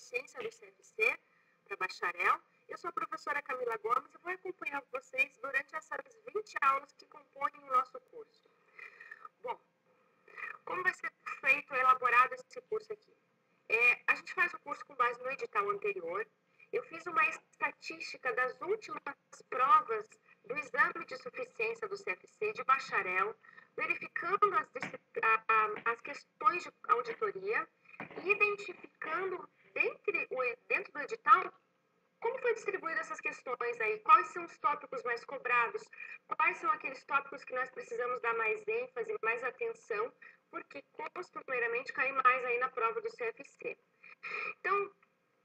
Eficiência do CFC para bacharel. Eu sou a professora Camila Gomes e vou acompanhar vocês durante essas 20 aulas que compõem o nosso curso. Bom, como vai ser feito, elaborado esse curso aqui? A gente faz o curso com base no edital anterior. Eu fiz uma estatística das últimas provas do exame de suficiência do CFC de bacharel, verificando as questões de auditoria e identificando dentro do edital como foi distribuída essas questões aí, quais são os tópicos mais cobrados, quais são aqueles tópicos que nós precisamos dar mais ênfase, mais atenção, porque costumeiramente cai mais aí na prova do CFC. Então,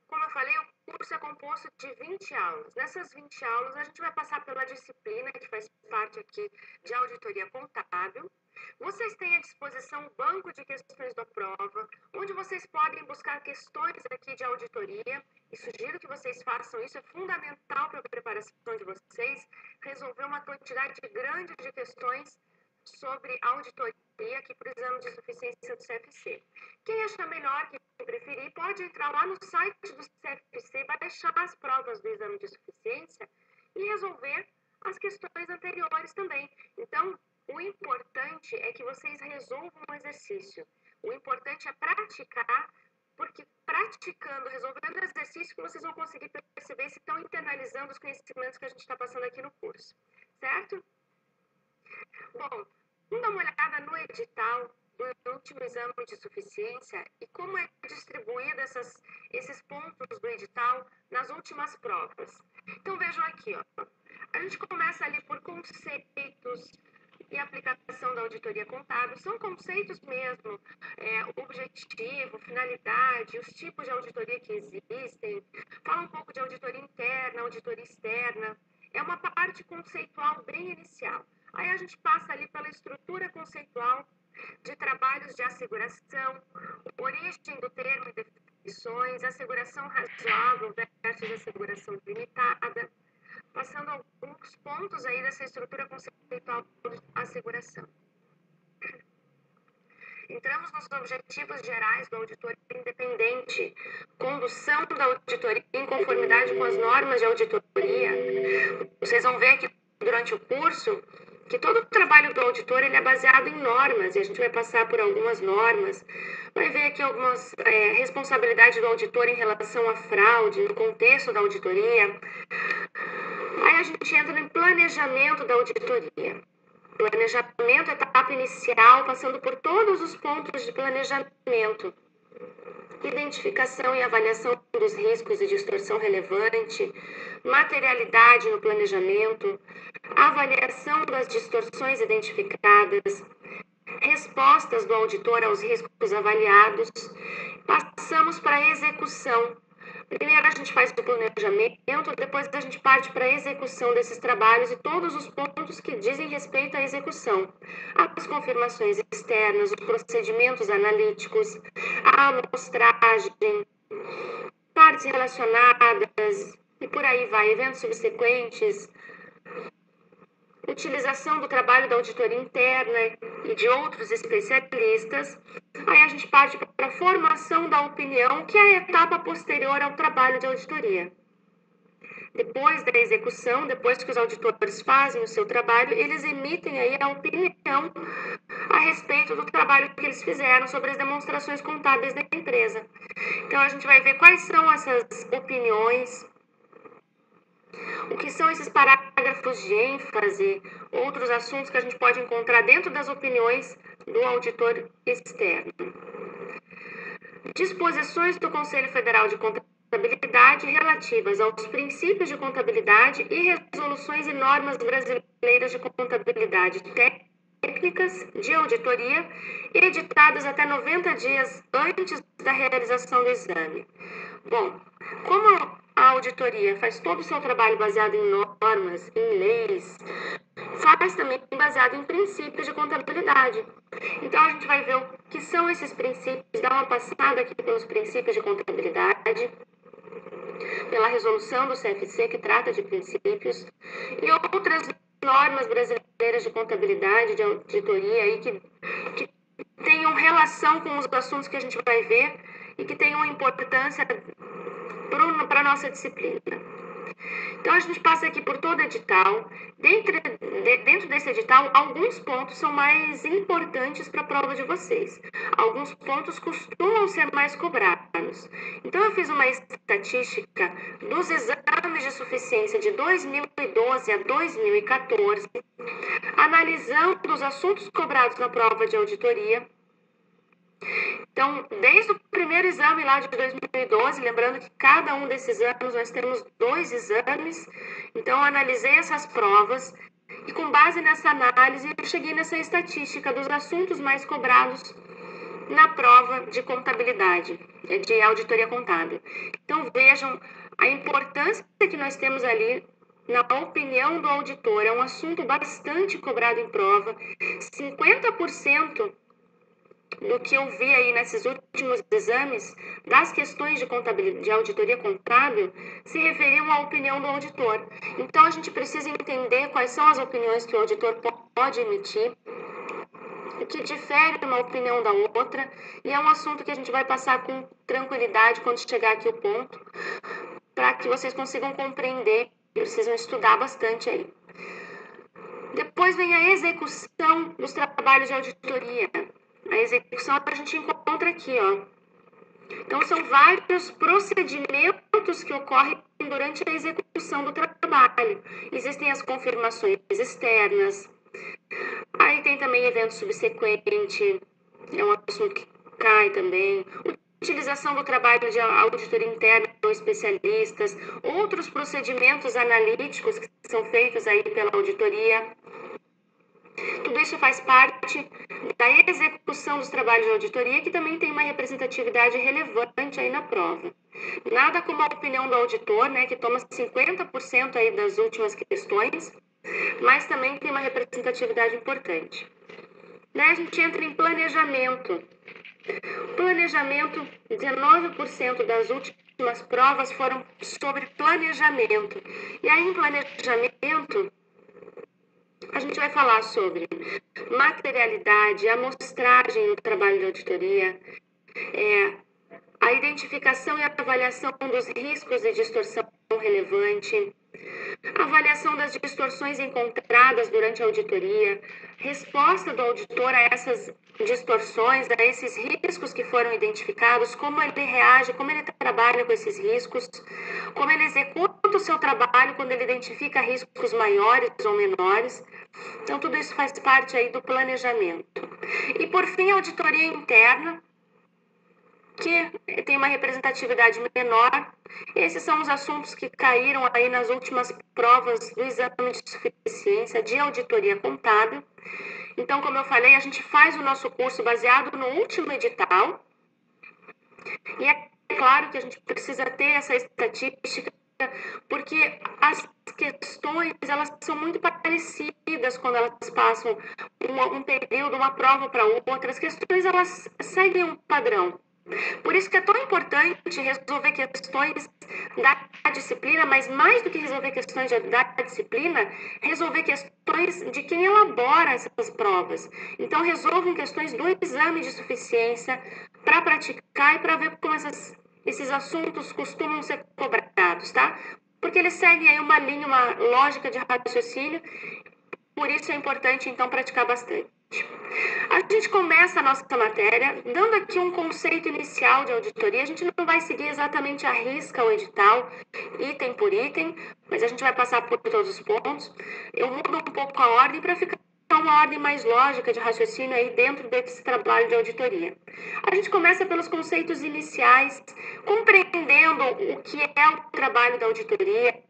como eu falei, o curso é composto de 20 aulas. Nessas 20 aulas, a gente vai passar pela disciplina que faz parte aqui de auditoria contábil. Vocês têm à disposição um banco de questões da prova, onde vocês podem buscar questões aqui de auditoria, e sugiro que vocês façam isso, é fundamental para a preparação de vocês, resolver uma quantidade grande de questões sobre auditoria aqui para o exame de suficiência do CFC. Quem achar melhor, quem preferir, pode entrar lá no site do CFC, baixar as provas do exame de suficiência e resolver as questões anteriores também. Então, o importante é que vocês resolvam o exercício. O importante é praticar, porque praticando, resolvendo o exercício, que vocês vão conseguir perceber se estão internalizando os conhecimentos que a gente está passando aqui no curso. Certo? Bom, vamos dar uma olhada no edital do último exame de suficiência e como é distribuído esses pontos do edital nas últimas provas. Então, vejam aqui, ó. A gente começa ali por conceitos e aplicação da auditoria contábil. São conceitos mesmo, objetivo, finalidade, os tipos de auditoria que existem. Fala um pouco de auditoria interna, auditoria externa. É uma parte conceitual bem inicial. Aí a gente passa ali pela estrutura conceitual de trabalhos de asseguração, origem do termo e definições, asseguração razoável versus asseguração limitada, passando alguns pontos aí dessa estrutura conceitual de asseguração. Entramos nos objetivos gerais do auditor independente, condução da auditoria em conformidade com as normas de auditoria. Vocês vão ver que durante o curso que todo o trabalho do auditor ele é baseado em normas, e a gente vai passar por algumas normas, vai ver aqui algumas responsabilidades do auditor em relação à fraude, no contexto da auditoria. Aí a gente entra no planejamento da auditoria. Planejamento, etapa inicial, passando por todos os pontos de planejamento. Identificação e avaliação dos riscos de distorção relevante, materialidade no planejamento, avaliação das distorções identificadas, respostas do auditor aos riscos avaliados. Passamos para a execução. Primeiro a gente faz o planejamento, depois a gente parte para a execução desses trabalhos e todos os pontos que dizem respeito à execução. As confirmações externas, os procedimentos analíticos, a amostragem, partes relacionadas e por aí vai, eventos subsequentes, utilização do trabalho da auditoria interna e de outros especialistas. Aí a gente parte para a formação da opinião, que é a etapa posterior ao trabalho de auditoria. Depois da execução, depois que os auditores fazem o seu trabalho, eles emitem aí a opinião a respeito do trabalho que eles fizeram sobre as demonstrações contábeis da empresa. Então, a gente vai ver quais são essas opiniões, o que são esses parágrafos de ênfase, outros assuntos que a gente pode encontrar dentro das opiniões do auditor externo. Disposições do Conselho Federal de Contabilidade relativas aos princípios de contabilidade e resoluções e normas brasileiras de contabilidade técnicas de auditoria editadas até 90 dias antes da realização do exame. Bom, como a auditoria faz todo o seu trabalho baseado em normas, em leis, faz também baseado em princípios de contabilidade. Então, a gente vai ver o que são esses princípios, dar uma passada aqui pelos princípios de contabilidade, pela resolução do CFC, que trata de princípios, e outras normas brasileiras de contabilidade, de auditoria, aí, que tenham relação com os assuntos que a gente vai ver e que tenham importância para a nossa disciplina. Então, a gente passa aqui por todo o edital. Dentro desse edital, alguns pontos são mais importantes para a prova de vocês. Alguns pontos costumam ser mais cobrados. Então, eu fiz uma estatística dos exames de suficiência de 2012 a 2014, analisando os assuntos cobrados na prova de auditoria. Então, desde o primeiro exame lá de 2012, lembrando que cada um desses anos nós temos 2 exames, então eu analisei essas provas e com base nessa análise eu cheguei nessa estatística dos assuntos mais cobrados na prova de contabilidade, de auditoria contábil. Então, vejam a importância que nós temos ali na opinião do auditor. É um assunto bastante cobrado em prova. 50% do que eu vi aí nesses últimos exames, das questões de contabilidade, de auditoria contábil, se referiam à opinião do auditor. Então, a gente precisa entender quais são as opiniões que o auditor pode emitir, o que difere uma opinião da outra, e é um assunto que a gente vai passar com tranquilidade quando chegar aqui o ponto, para que vocês consigam compreender, precisam estudar bastante aí. Depois vem a execução dos trabalhos de auditoria. A execução a gente encontra aqui, ó. Então, são vários procedimentos que ocorrem durante a execução do trabalho. Existem as confirmações externas, aí tem também evento subsequente, é um assunto que cai também. Utilização do trabalho de auditoria interna por especialistas, outros procedimentos analíticos que são feitos aí pela auditoria. Tudo isso faz parte da execução dos trabalhos de auditoria, que também tem uma representatividade relevante aí na prova. Nada como a opinião do auditor, né, que toma 50% aí das últimas questões, mas também tem uma representatividade importante. Daí a gente entra em planejamento. Planejamento, 19% das últimas provas foram sobre planejamento. E aí, em planejamento, a gente vai falar sobre materialidade, amostragem no trabalho de auditoria, a identificação e avaliação dos riscos de distorção relevante, avaliação das distorções encontradas durante a auditoria, resposta do auditor a essas distorções, a esses riscos que foram identificados, como ele reage, como ele trabalha com esses riscos, como ele executa o seu trabalho quando ele identifica riscos maiores ou menores. Então, tudo isso faz parte aí do planejamento. E, por fim, a auditoria interna, que tem uma representatividade menor. Esses são os assuntos que caíram aí nas últimas provas do exame de suficiência de auditoria contábil. Então, como eu falei, a gente faz o nosso curso baseado no último edital. E é claro que a gente precisa ter essa estatística, porque as questões, elas são muito parecidas quando elas passam um período, uma prova para outra. As questões, elas seguem um padrão. Por isso que é tão importante resolver questões da disciplina, mas mais do que resolver questões da disciplina, resolver questões de quem elabora essas provas. Então, resolvam questões do exame de suficiência para praticar e para ver como esses assuntos costumam ser cobrados, tá? Porque eles seguem aí uma linha, uma lógica de raciocínio, por isso é importante, então, praticar bastante. A gente começa a nossa matéria dando aqui um conceito inicial de auditoria. A gente não vai seguir exatamente à risca o edital, item por item, mas a gente vai passar por todos os pontos. Eu mudo um pouco a ordem para ficar uma ordem mais lógica de raciocínio aí dentro desse trabalho de auditoria. A gente começa pelos conceitos iniciais, compreendendo o que é o trabalho da auditoria,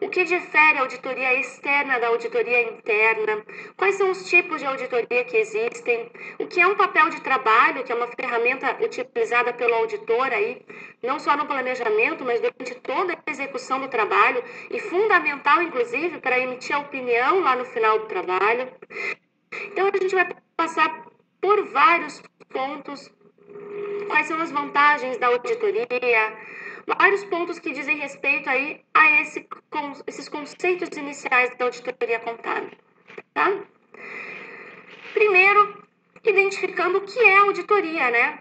o que difere a auditoria externa da auditoria interna, quais são os tipos de auditoria que existem, o que é um papel de trabalho, que é uma ferramenta utilizada pelo auditor aí, não só no planejamento, mas durante toda a execução do trabalho, e fundamental, inclusive, para emitir a opinião lá no final do trabalho. Então, a gente vai passar por vários pontos, quais são as vantagens da auditoria, vários pontos que dizem respeito aí a esses conceitos iniciais da auditoria contábil, tá? Primeiro, identificando o que é auditoria, né?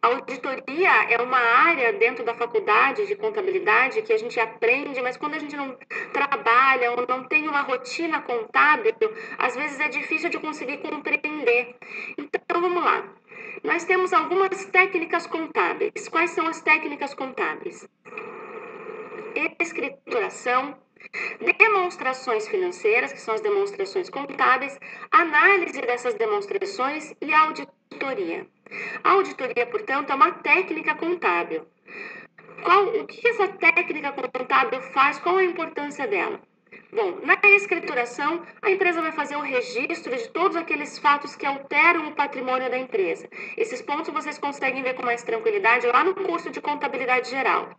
A auditoria é uma área dentro da faculdade de contabilidade que a gente aprende, mas quando a gente não trabalha ou não tem uma rotina contábil, às vezes é difícil de conseguir compreender. Então, vamos lá. Nós temos algumas técnicas contábeis. Quais são as técnicas contábeis? Escrituração, demonstrações financeiras, que são as demonstrações contábeis, análise dessas demonstrações e auditoria. A auditoria, portanto, é uma técnica contábil. O que essa técnica contábil faz? Qual a importância dela? Bom, na escrituração, a empresa vai fazer o registro de todos aqueles fatos que alteram o patrimônio da empresa. Esses pontos vocês conseguem ver com mais tranquilidade lá no curso de contabilidade geral.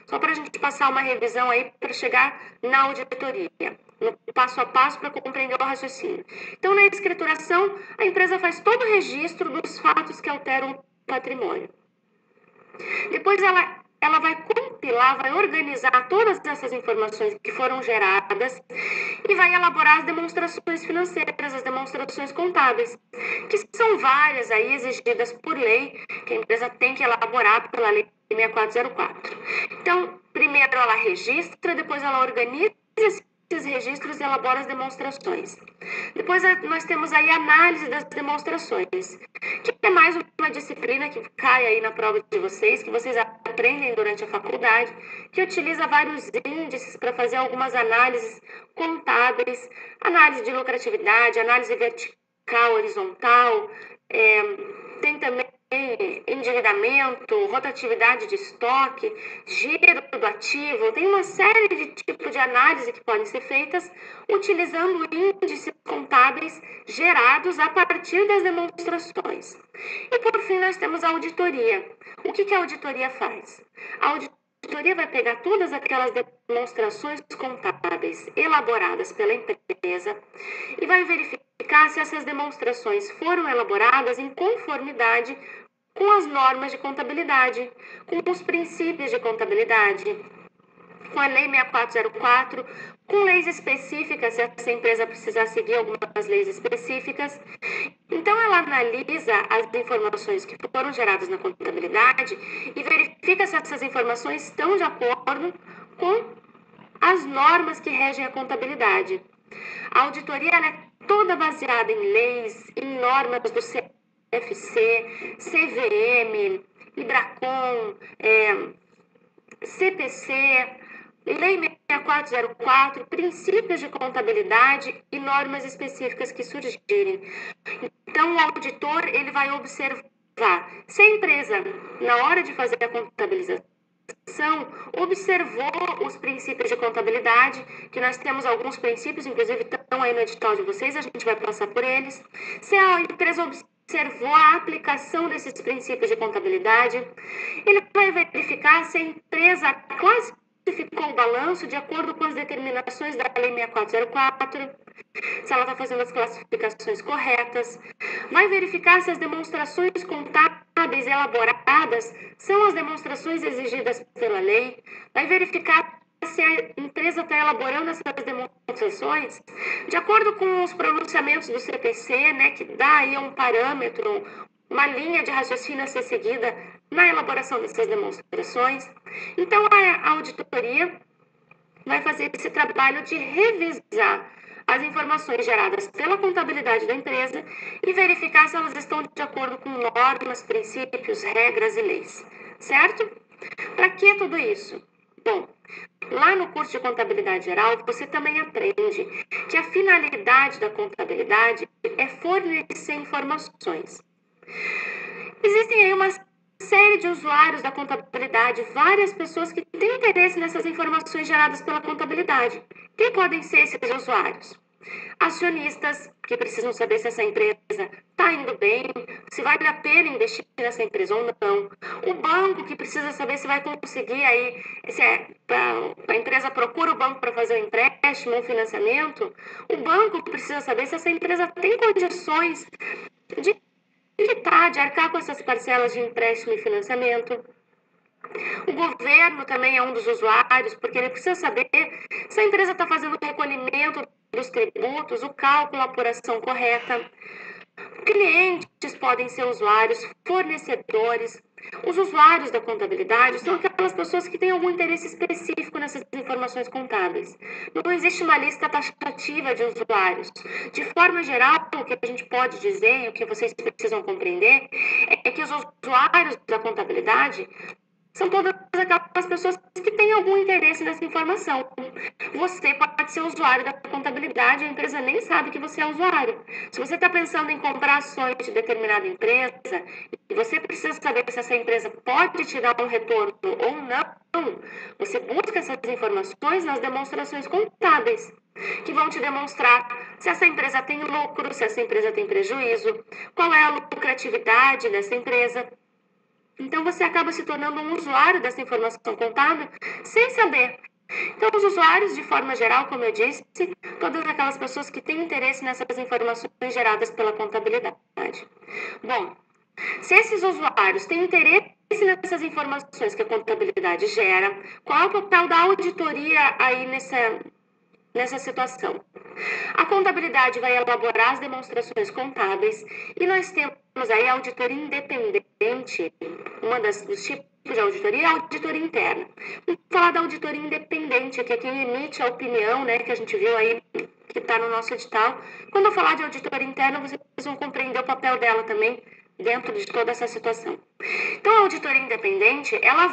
Só para a gente passar uma revisão aí para chegar na auditoria, no passo a passo para compreender o raciocínio. Então, na escrituração, a empresa faz todo o registro dos fatos que alteram o patrimônio. Depois ela vai compilar, vai organizar todas essas informações que foram geradas e vai elaborar as demonstrações financeiras, as demonstrações contábeis, que são várias aí exigidas por lei, que a empresa tem que elaborar pela lei 6404. Então, primeiro ela registra, depois ela organiza esses registros e elabora as demonstrações. Depois nós temos aí a análise das demonstrações, que é mais uma disciplina que cai aí na prova de vocês, que vocês aprendem durante a faculdade, que utiliza vários índices para fazer algumas análises contábeis, análise de lucratividade, análise vertical, horizontal, tem também endividamento, rotatividade de estoque, giro do ativo, tem uma série de tipos de análise que podem ser feitas utilizando índices contábeis gerados a partir das demonstrações. E por fim nós temos a auditoria. O que a auditoria faz? A auditoria vai pegar todas aquelas demonstrações contábeis elaboradas pela empresa e vai verificar se essas demonstrações foram elaboradas em conformidade com as normas de contabilidade, com os princípios de contabilidade, com a Lei 6404, com leis específicas, se essa empresa precisar seguir algumas leis específicas. Então, ela analisa as informações que foram geradas na contabilidade e verifica se essas informações estão de acordo com as normas que regem a contabilidade. A auditoria ela é toda baseada em leis, em normas do CFC, CVM, IBRACON, CPC, Lei 6404, princípios de contabilidade e normas específicas que surgirem. Então, o auditor ele vai observar se a empresa, na hora de fazer a contabilização, observou os princípios de contabilidade, que nós temos alguns princípios, inclusive estão aí no edital de vocês, a gente vai passar por eles. Se a empresa observou a aplicação desses princípios de contabilidade, ele vai verificar se a empresa classificou o balanço de acordo com as determinações da Lei 6404, se ela está fazendo as classificações corretas, vai verificar se as demonstrações contábeis elaboradas são as demonstrações exigidas pela lei, vai verificar se a empresa está elaborando essas demonstrações de acordo com os pronunciamentos do CPC, né, que dá aí um parâmetro, uma linha de raciocínio a ser seguida na elaboração dessas demonstrações. Então, a auditoria vai fazer esse trabalho de revisar as informações geradas pela contabilidade da empresa e verificar se elas estão de acordo com normas, princípios, regras e leis, certo? Para que tudo isso? Bom, lá no curso de contabilidade geral, você também aprende que a finalidade da contabilidade é fornecer informações. Existem aí uma série de usuários da contabilidade, várias pessoas que têm interesse nessas informações geradas pela contabilidade. Quem podem ser esses usuários? Acionistas, que precisam saber se essa empresa está indo bem, se vale a pena investir nessa empresa ou não. O banco, que precisa saber se vai conseguir aí, a empresa procura o banco para fazer um empréstimo, um financiamento. O banco precisa saber se essa empresa tem condições de arcar com essas parcelas de empréstimo e financiamento. O governo também é um dos usuários, porque ele precisa saber se a empresa está fazendo o recolhimento dos tributos, o cálculo, a apuração correta. Clientes podem ser usuários, fornecedores, Os usuários da contabilidade são aquelas pessoas que têm algum interesse específico nessas informações contábeis. Não existe uma lista taxativa de usuários. De forma geral, o que a gente pode dizer, o que vocês precisam compreender, é que os usuários da contabilidade são todas aquelas pessoas que têm algum interesse nessa informação. Você pode ser usuário da contabilidade e a empresa nem sabe que você é usuário. Se você está pensando em comprar ações de determinada empresa e você precisa saber se essa empresa pode te dar um retorno ou não, você busca essas informações nas demonstrações contábeis, que vão te demonstrar se essa empresa tem lucro, se essa empresa tem prejuízo, qual é a lucratividade dessa empresa. Então, você acaba se tornando um usuário dessa informação contábil sem saber. Então, os usuários, de forma geral, como eu disse, todas aquelas pessoas que têm interesse nessas informações geradas pela contabilidade. Bom, se esses usuários têm interesse nessas informações que a contabilidade gera, qual é o papel da auditoria aí nessa situação? A contabilidade vai elaborar as demonstrações contábeis e nós temos aí a auditoria independente. Dos tipos de auditoria é a auditoria interna. Vamos falar da auditoria independente, que é quem emite a opinião, né, que a gente viu aí, que está no nosso edital. Quando eu falar de auditoria interna, vocês vão compreender o papel dela também dentro de toda essa situação. Então, a auditoria independente, ela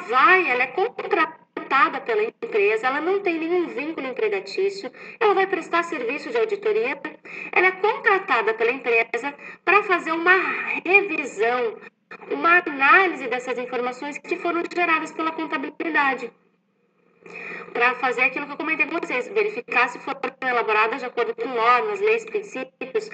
é contratada pela empresa, ela não tem nenhum vínculo empregatício, ela vai prestar serviço de auditoria, ela é contratada pela empresa para fazer uma revisão, uma análise dessas informações que foram geradas pela contabilidade. Para fazer aquilo que eu comentei com vocês, verificar se foram elaboradas de acordo com normas, leis, princípios,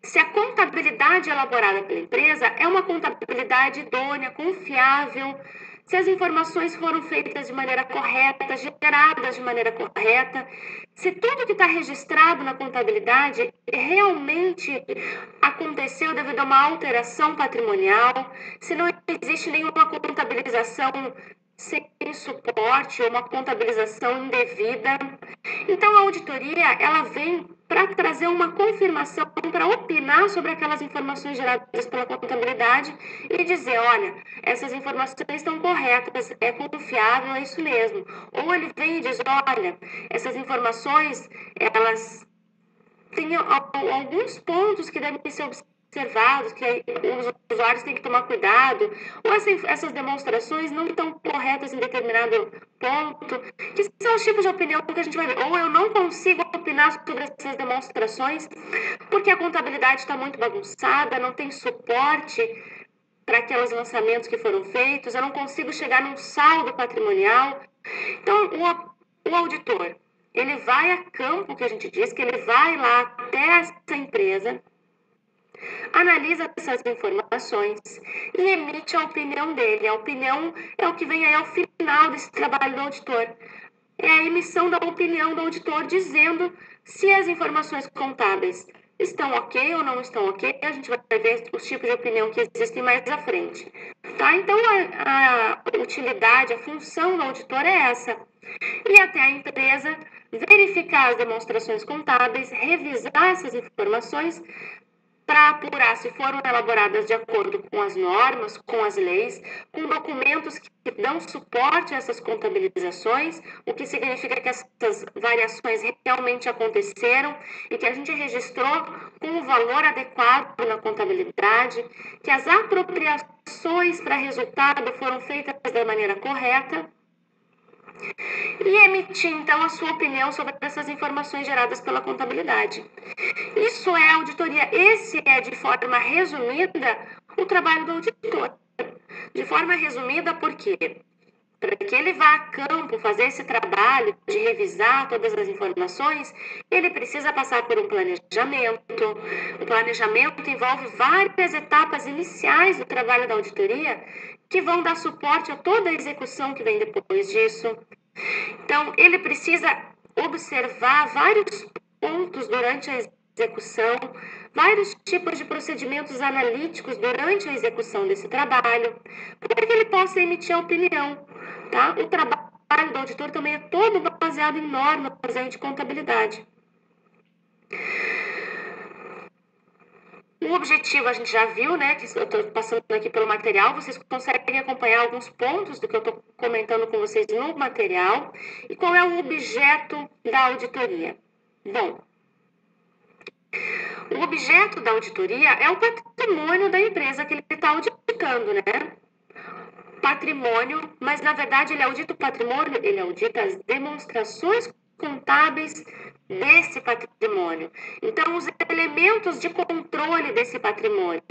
se a contabilidade elaborada pela empresa é uma contabilidade idônea, confiável, se as informações foram feitas de maneira correta, geradas de maneira correta, se tudo que está registrado na contabilidade realmente aconteceu devido a uma alteração patrimonial, se não existe nenhuma contabilização sem suporte ou uma contabilização indevida. Então, a auditoria, ela vem para trazer uma confirmação, para opinar sobre aquelas informações geradas pela contabilidade e dizer, olha, essas informações estão corretas, é confiável, é isso mesmo. Ou ele vem e diz, olha, essas informações, elas têm alguns pontos que devem ser observados, que os usuários têm que tomar cuidado, ou essas demonstrações não estão corretas em determinado ponto, que são os tipos de opinião que a gente vai ver. Ou eu não consigo opinar sobre essas demonstrações, porque a contabilidade está muito bagunçada, não tem suporte para aqueles lançamentos que foram feitos, eu não consigo chegar num saldo patrimonial. Então, o auditor, ele vai a campo, que a gente diz, que ele vai lá até essa empresa, analisa essas informações e emite a opinião dele. A opinião é o que vem aí ao final desse trabalho do auditor. É a emissão da opinião do auditor dizendo se as informações contábeis estão ok ou não estão ok. A gente vai ver os tipos de opinião que existem mais à frente. Tá? Então, a utilidade, a função do auditor é essa. E até a empresa verificar as demonstrações contábeis, revisar essas informações para apurar se foram elaboradas de acordo com as normas, com as leis, com documentos que dão suporte a essas contabilizações, o que significa que essas variações realmente aconteceram e que a gente registrou com o valor adequado na contabilidade, que as apropriações para resultado foram feitas da maneira correta, e emitir, então, a sua opinião sobre essas informações geradas pela contabilidade. Isso é auditoria. Esse é, de forma resumida, o trabalho do auditor. De forma resumida, por quê? Para que ele vá a campo fazer esse trabalho de revisar todas as informações, ele precisa passar por um planejamento. O planejamento envolve várias etapas iniciais do trabalho da auditoria que vão dar suporte a toda a execução que vem depois disso. Então, ele precisa observar vários pontos durante a execução, vários tipos de procedimentos analíticos durante a execução desse trabalho, para que ele possa emitir a opinião. Tá? O trabalho do auditor também é todo baseado em normas de contabilidade. O objetivo a gente já viu, né? Que eu estou passando aqui pelo material. Vocês conseguem acompanhar alguns pontos do que eu estou comentando com vocês no material. E qual é o objeto da auditoria? Bom, o objeto da auditoria é o patrimônio da empresa que ele está auditando, né? Patrimônio, mas na verdade ele audita o patrimônio, ele audita as demonstrações contábeis desse patrimônio. Então, os elementos de controle desse patrimônio,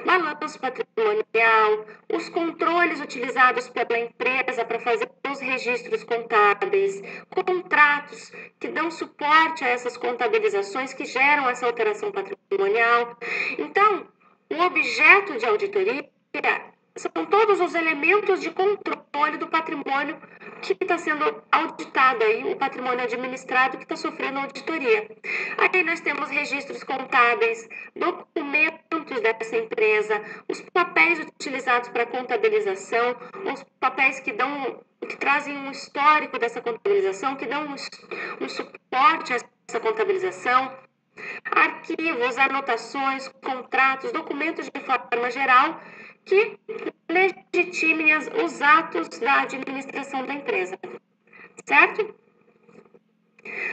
balanço patrimonial, os controles utilizados pela empresa para fazer os registros contábeis, contratos que dão suporte a essas contabilizações que geram essa alteração patrimonial. Então, o objeto de auditoria são todos os elementos de controle do patrimônio que está sendo auditado aí, o patrimônio administrado que está sofrendo auditoria. Aí nós temos registros contábeis, documentos dessa empresa, os papéis utilizados para contabilização, os papéis que trazem um histórico dessa contabilização, que dão um suporte a essa contabilização, arquivos, anotações, contratos, documentos de forma geral que legitimem os atos da administração da empresa, certo?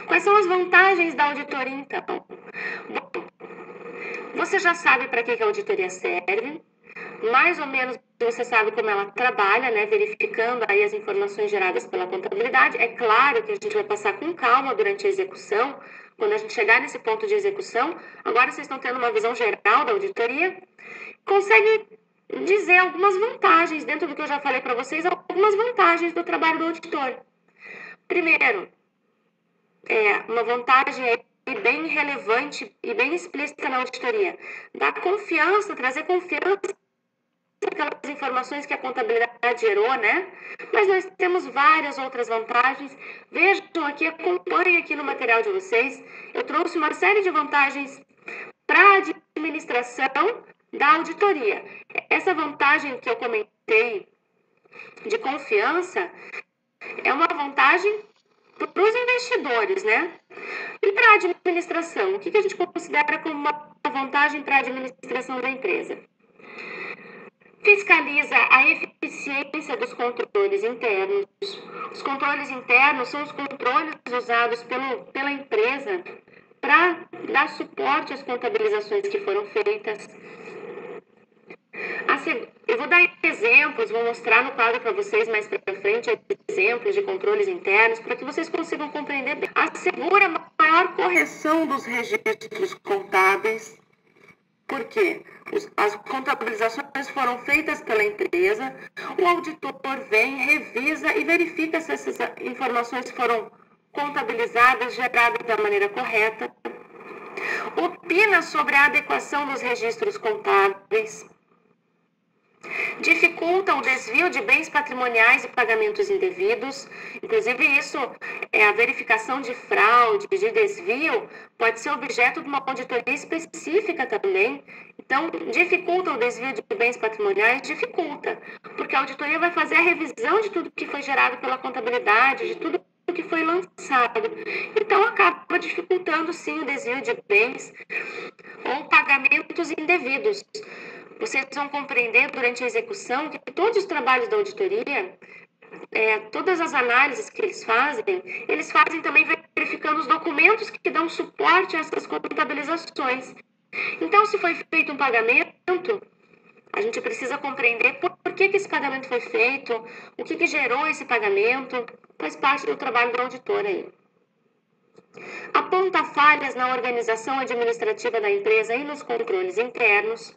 Quais são as vantagens da auditoria, então? Bom, você já sabe para que a auditoria serve, mais ou menos você sabe como ela trabalha, né? Verificando aí as informações geradas pela contabilidade. É claro que a gente vai passar com calma durante a execução, quando a gente chegar nesse ponto de execução. Agora vocês estão tendo uma visão geral da auditoria, consegue dizer algumas vantagens, dentro do que eu já falei para vocês, algumas vantagens do trabalho do auditor. Primeiro, uma vantagem aí bem relevante e bem explícita na auditoria, dar confiança, trazer confiança aquelas informações que a contabilidade gerou, né? Mas nós temos várias outras vantagens. Vejam aqui, acompanhem aqui no material de vocês. Eu trouxe uma série de vantagens para a administração da auditoria. Essa vantagem que eu comentei de confiança é uma vantagem para os investidores, né? E para a administração, o que a gente considera como uma vantagem para a administração da empresa? Fiscaliza a eficiência dos controles internos. Os controles internos são os controles usados pela empresa para dar suporte às contabilizações que foram feitas. Eu vou dar exemplos, vou mostrar no quadro para vocês mais para frente exemplos de controles internos para que vocês consigam compreender bem. Assegura maior correção dos registros contábeis. Por quê? As contabilizações foram feitas pela empresa, o auditor vem, revisa e verifica se essas informações foram contabilizadas, geradas da maneira correta. Opina sobre a adequação dos registros contábeis. Dificulta o desvio de bens patrimoniais e pagamentos indevidos. Inclusive, isso a verificação de fraude, de desvio, pode ser objeto de uma auditoria específica também. Então, dificulta o desvio de bens patrimoniais? Dificulta, porque a auditoria vai fazer a revisão de tudo que foi gerado pela contabilidade, de tudo que foi lançado. Então, acaba dificultando, sim, o desvio de bens ou pagamentos indevidos. Vocês vão compreender durante a execução que todos os trabalhos da auditoria, todas as análises que eles fazem também verificando os documentos que dão suporte a essas contabilizações. Então, se foi feito um pagamento, a gente precisa compreender por que esse pagamento foi feito, o que gerou esse pagamento, faz parte do trabalho do auditor aí. Aponta falhas na organização administrativa da empresa e nos controles internos.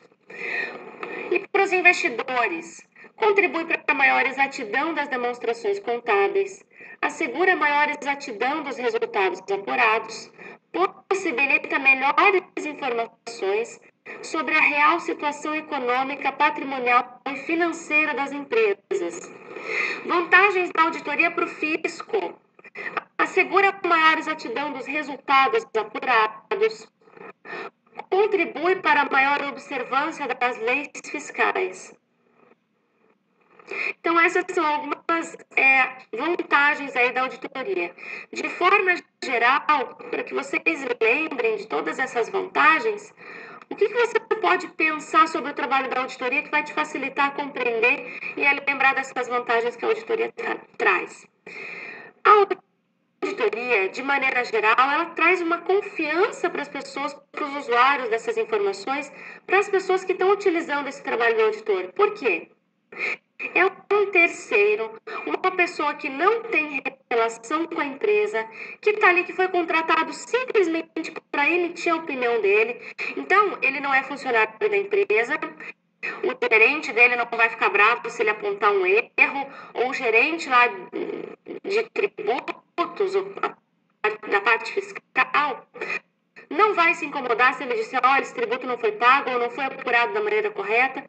E para os investidores, contribui para a maior exatidão das demonstrações contábeis, assegura maior exatidão dos resultados apurados, possibilita melhores informações sobre a real situação econômica, patrimonial e financeira das empresas. Vantagens da auditoria para o fisco. Assegura maior exatidão dos resultados apurados. Contribui para a maior observância das leis fiscais. Então, essas são algumas vantagens aí da auditoria. De forma geral, para que vocês lembrem de todas essas vantagens, O que você pode pensar sobre o trabalho da auditoria que vai te facilitar a compreender e a lembrar dessas vantagens que a auditoria traz? A auditoria, de maneira geral, ela traz uma confiança para as pessoas, para os usuários dessas informações, para as pessoas que estão utilizando esse trabalho do auditor. Por quê? É um terceiro, uma pessoa que não tem relação com a empresa, que está ali, que foi contratado simplesmente para emitir a opinião dele. Então, ele não é funcionário da empresa, o gerente dele não vai ficar bravo se ele apontar um erro, ou o gerente lá de tributos, da parte fiscal, não vai se incomodar se ele disser, olha, esse tributo não foi pago ou não foi apurado da maneira correta.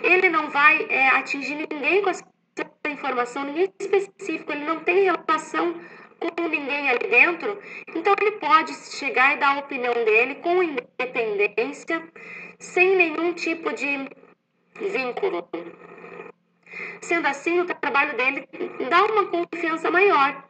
Ele não vai atingir ninguém com essa informação, ninguém específico, ele não tem relação com ninguém ali dentro. Então, ele pode chegar e dar a opinião dele com independência, sem nenhum tipo de vínculo. Sendo assim, o trabalho dele dá uma confiança maior.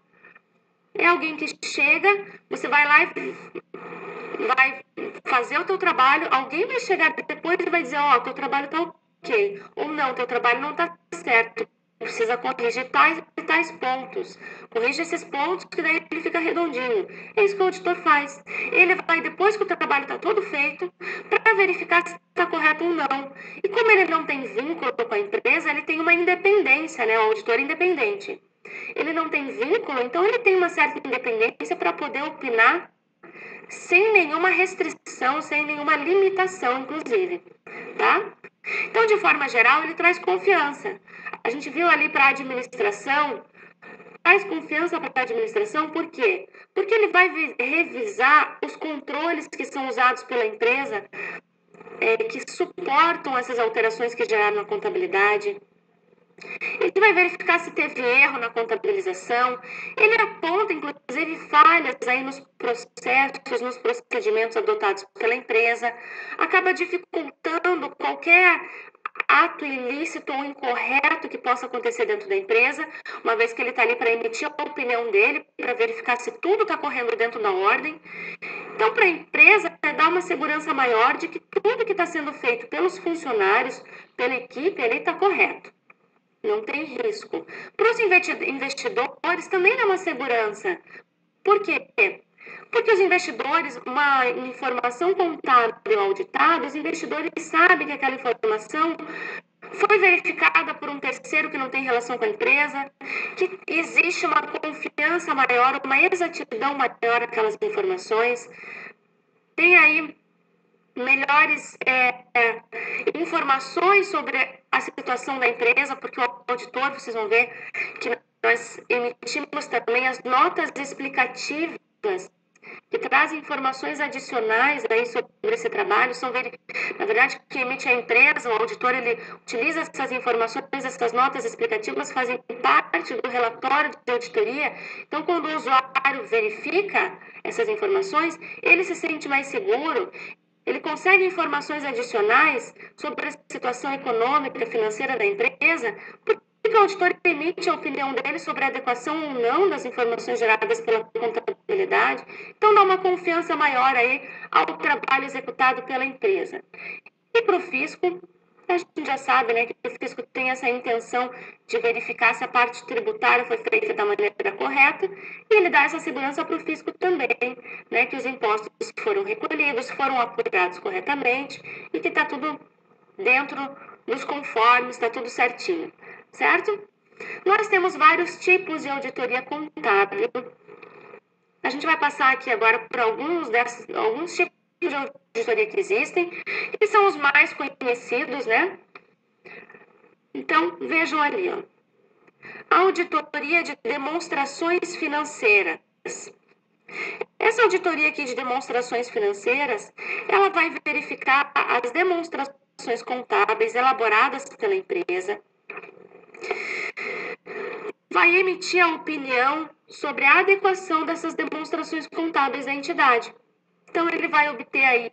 É alguém que chega, você vai lá e vai fazer o teu trabalho, alguém vai chegar depois e vai dizer, ó, teu trabalho tá ok, ou não, teu trabalho não tá certo, precisa corrigir tais e tais pontos, corrige esses pontos que daí ele fica redondinho. É isso que o auditor faz. Ele vai, depois que o trabalho tá todo feito, para verificar se está correto ou não. E como ele não tem vínculo com a empresa, ele tem uma independência, né, o auditor independente. Ele não tem vínculo, então ele tem uma certa independência para poder opinar sem nenhuma restrição, sem nenhuma limitação, inclusive, tá? Então, de forma geral, ele traz confiança. A gente viu ali para a administração, traz confiança para a administração, por quê? Porque ele vai revisar os controles que são usados pela empresa, que suportam essas alterações que geraram na contabilidade. Ele vai verificar se teve erro na contabilização. Ele aponta, inclusive, falhas aí nos processos, nos procedimentos adotados pela empresa. Acaba dificultando qualquer ato ilícito ou incorreto que possa acontecer dentro da empresa, uma vez que ele está ali para emitir a opinião dele, para verificar se tudo está correndo dentro da ordem. Então, para a empresa, dá uma segurança maior de que tudo que está sendo feito pelos funcionários, pela equipe, ali está correto. Não tem risco. Para os investidores também dá uma segurança. Por quê? Porque os investidores, uma informação contábil auditada, os investidores sabem que aquela informação foi verificada por um terceiro que não tem relação com a empresa, que existe uma confiança maior, uma exatidão maior naquelas informações. Tem aí melhores informações sobre a situação da empresa, porque o auditor, vocês vão ver que nós emitimos também as notas explicativas que trazem informações adicionais aí sobre esse trabalho, na verdade, que emite a empresa, o auditor, ele utiliza essas informações, essas notas explicativas fazem parte do relatório de auditoria. Então, quando o usuário verifica essas informações, ele se sente mais seguro, ele consegue informações adicionais sobre a situação econômica e financeira da empresa, porque o auditor emite a opinião dele sobre a adequação ou não das informações geradas pela contabilidade. Então, dá uma confiança maior aí ao trabalho executado pela empresa. E para o fisco, a gente já sabe, né, que o fisco tem essa intenção de verificar se a parte tributária foi feita da maneira correta, e ele dá essa segurança para o fisco também, né, que os impostos foram recolhidos, foram apurados corretamente e que está tudo dentro dos conformes, está tudo certinho, certo? Nós temos vários tipos de auditoria contábil. A gente vai passar aqui agora por alguns tipos de auditoria que existem, que são os mais conhecidos, né? Então, vejam ali, ó. A auditoria de demonstrações financeiras. Essa auditoria aqui de demonstrações financeiras, ela vai verificar as demonstrações contábeis elaboradas pela empresa, vai emitir a opinião sobre a adequação dessas demonstrações contábeis da entidade. Então, ele vai obter aí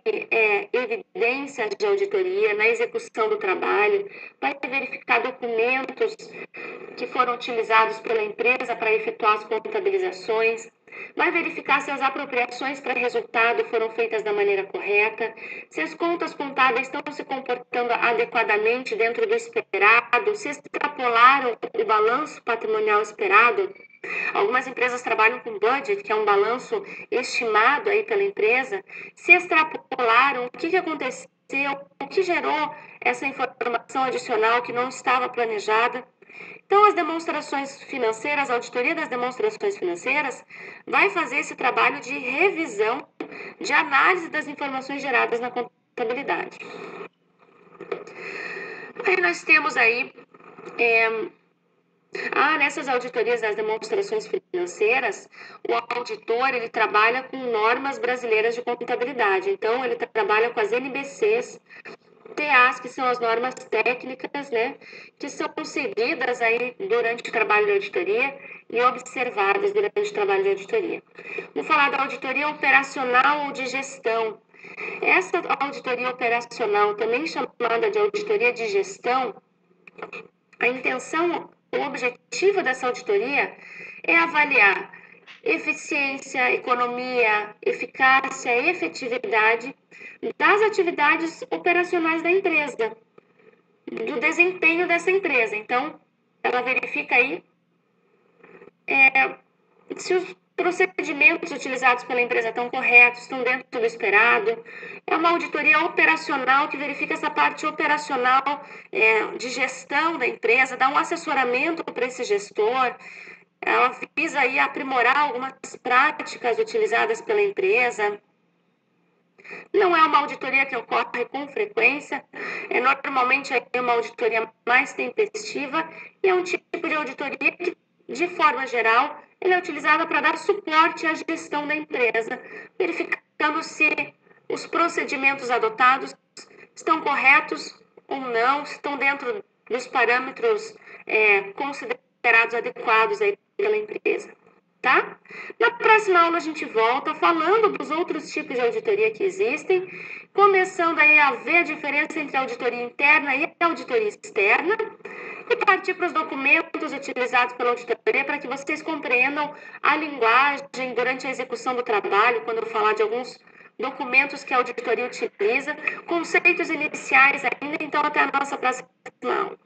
evidências de auditoria na execução do trabalho, vai verificar documentos que foram utilizados pela empresa para efetuar as contabilizações, vai verificar se as apropriações para resultado foram feitas da maneira correta, se as contas contábeis estão se comportando adequadamente dentro do esperado, se extrapolaram o balanço patrimonial esperado. Algumas empresas trabalham com budget, que é um balanço estimado aí pela empresa. Se extrapolaram, o que aconteceu, o que gerou essa informação adicional que não estava planejada. Então, as demonstrações financeiras, a auditoria das demonstrações financeiras vai fazer esse trabalho de revisão, de análise das informações geradas na contabilidade. Aí nós temos aí, nessas auditorias das demonstrações financeiras, o auditor, ele trabalha com normas brasileiras de contabilidade. Então, ele trabalha com as NBCs, TAs, que são as normas técnicas, né, que são seguidas aí durante o trabalho de auditoria e observadas durante o trabalho de auditoria. Vou falar da auditoria operacional ou de gestão. Essa auditoria operacional, também chamada de auditoria de gestão, a intenção, o objetivo dessa auditoria é avaliar eficiência, economia, eficácia e efetividade das atividades operacionais da empresa, do desempenho dessa empresa. Então, ela verifica aí se os procedimentos utilizados pela empresa estão corretos, estão dentro do esperado. É uma auditoria operacional que verifica essa parte operacional de gestão da empresa, dá um assessoramento para esse gestor. Ela visa aí aprimorar algumas práticas utilizadas pela empresa. Não é uma auditoria que ocorre com frequência, normalmente é uma auditoria mais tempestiva e é um tipo de auditoria que, de forma geral, ele é utilizada para dar suporte à gestão da empresa, verificando se os procedimentos adotados estão corretos ou não, se estão dentro dos parâmetros considerados adequados aí pela empresa. Tá? Na próxima aula a gente volta falando dos outros tipos de auditoria que existem, começando aí a ver a diferença entre a auditoria interna e a auditoria externa e partir para os documentos utilizados pela auditoria para que vocês compreendam a linguagem durante a execução do trabalho, quando eu falar de alguns documentos que a auditoria utiliza, conceitos iniciais ainda, então até a nossa próxima aula.